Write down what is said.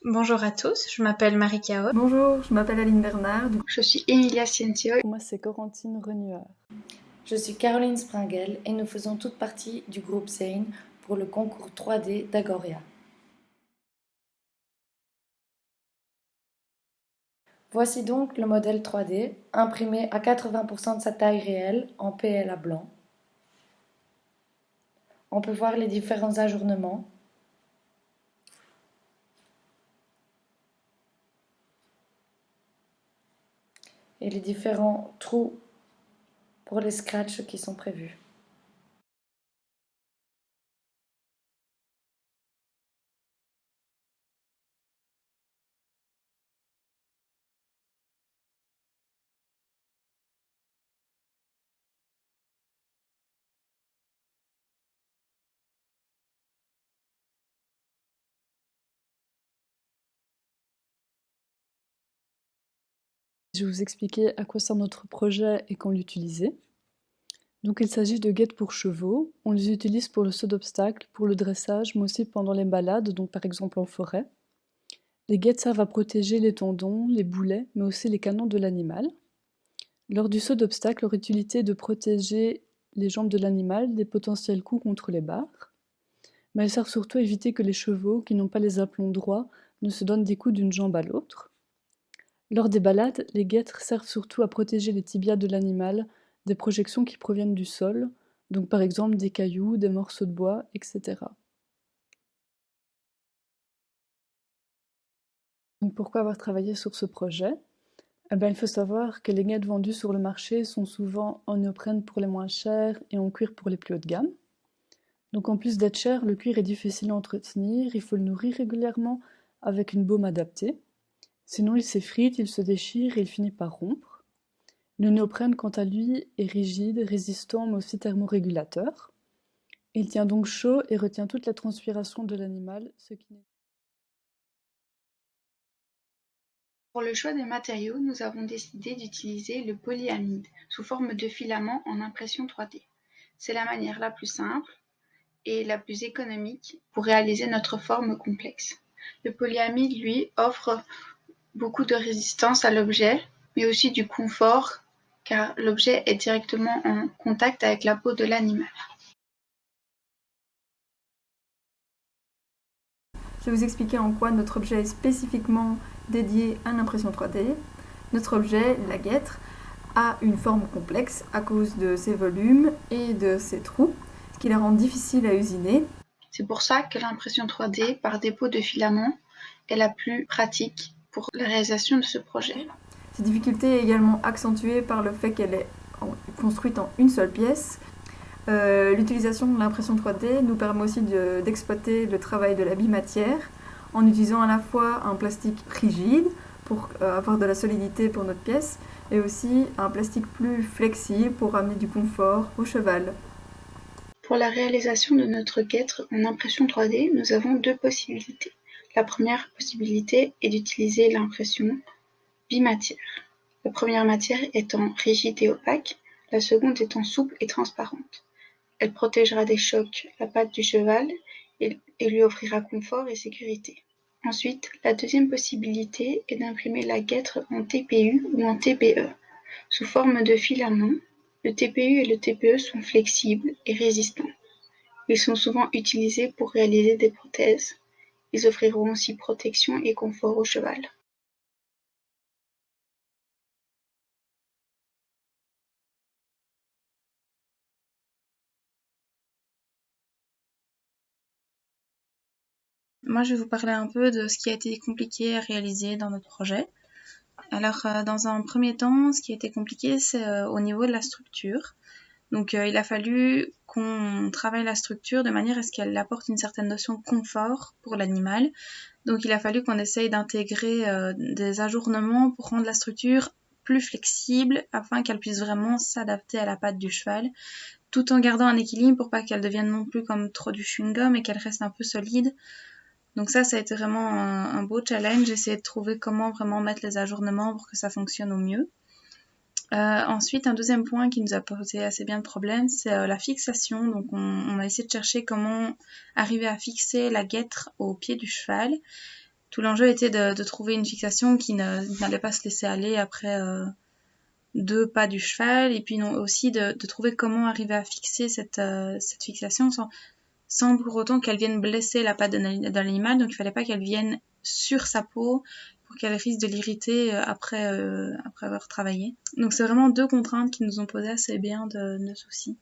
Bonjour à tous, je m'appelle Marie-Kao. Bonjour, je m'appelle Aline Bernard. Je suis Emilia Ciencio. Moi, c'est Corentine Renuard. Je suis Caroline Springel et nous faisons toute partie du groupe Zane pour le concours 3D d'Agoria. Voici donc le modèle 3D, imprimé à 80% de sa taille réelle en PLA blanc. On peut voir les différents ajournements. Et les différents trous pour les scratchs qui sont prévus. Je vais vous expliquer à quoi sert notre projet et quand l'utiliser. Donc il s'agit de guettes pour chevaux. On les utilise pour le saut d'obstacles, pour le dressage, mais aussi pendant les balades, donc par exemple en forêt. Les guettes servent à protéger les tendons, les boulets, mais aussi les canons de l'animal. Lors du saut d'obstacles, leur utilité est de protéger les jambes de l'animal des potentiels coups contre les barres. Mais elles servent surtout à éviter que les chevaux, qui n'ont pas les aplombs droits, ne se donnent des coups d'une jambe à l'autre. Lors des balades, les guêtres servent surtout à protéger les tibias de l'animal des projections qui proviennent du sol, donc par exemple des cailloux, des morceaux de bois, etc. Donc pourquoi avoir travaillé sur ce projet? Il faut savoir que les guêtres vendues sur le marché sont souvent en néoprène pour les moins chers et en cuir pour les plus haut de gamme. Donc en plus d'être cher, le cuir est difficile à entretenir, il faut le nourrir régulièrement avec une baume adaptée. Sinon il s'effrite, il se déchire et il finit par rompre. Le néoprène, quant à lui, est rigide, résistant mais aussi thermorégulateur. Il tient donc chaud et retient toute la transpiration de l'animal, ce qui n'est... Pour le choix des matériaux, nous avons décidé d'utiliser le polyamide sous forme de filament en impression 3D. C'est la manière la plus simple et la plus économique pour réaliser notre forme complexe. Le polyamide, lui, offre beaucoup de résistance à l'objet, mais aussi du confort, car l'objet est directement en contact avec la peau de l'animal. Je vais vous expliquer en quoi notre objet est spécifiquement dédié à l'impression 3D. Notre objet, la guêtre, a une forme complexe à cause de ses volumes et de ses trous, ce qui la rend difficile à usiner. C'est pour ça que l'impression 3D par dépôt de filament est la plus pratique pour la réalisation de ce projet. Cette difficulté est également accentuée par le fait qu'elle est construite en une seule pièce. L'utilisation de l'impression 3D nous permet aussi d'exploiter le travail de la bimatière en utilisant à la fois un plastique rigide pour avoir de la solidité pour notre pièce et aussi un plastique plus flexible pour amener du confort au cheval. Pour la réalisation de notre guêtre en impression 3D, nous avons deux possibilités. La première possibilité est d'utiliser l'impression bimatière. La première matière étant rigide et opaque, la seconde étant souple et transparente. Elle protégera des chocs la patte du cheval et lui offrira confort et sécurité. Ensuite, la deuxième possibilité est d'imprimer la guêtre en TPU ou en TPE. Sous forme de filament, le TPU et le TPE sont flexibles et résistants. Ils sont souvent utilisés pour réaliser des prothèses. Ils offriront aussi protection et confort au cheval. Moi, je vais vous parler un peu de ce qui a été compliqué à réaliser dans notre projet. Alors, dans un premier temps, ce qui a été compliqué, c'est au niveau de la structure. Donc, il a fallu qu'on travaille la structure de manière à ce qu'elle apporte une certaine notion de confort pour l'animal. Donc, il a fallu qu'on essaye d'intégrer des ajournements pour rendre la structure plus flexible afin qu'elle puisse vraiment s'adapter à la patte du cheval, tout en gardant un équilibre pour pas qu'elle devienne non plus comme trop du chewing-gum et qu'elle reste un peu solide. Donc ça a été vraiment un beau challenge, essayer de trouver comment vraiment mettre les ajournements pour que ça fonctionne au mieux. Ensuite, un deuxième point qui nous a posé assez bien de problème, c'est la fixation. Donc on a essayé de chercher comment arriver à fixer la guêtre au pied du cheval, Tout l'enjeu était de trouver une fixation qui n'allait pas se laisser aller après 2 pas du cheval, et puis aussi de trouver comment arriver à fixer cette fixation sans pour autant qu'elle vienne blesser la patte de l'animal. Donc il fallait pas qu'elle vienne sur sa peau pour qu'elle risque de l'irriter après avoir travaillé. Donc c'est vraiment 2 contraintes qui nous ont posé assez bien de soucis.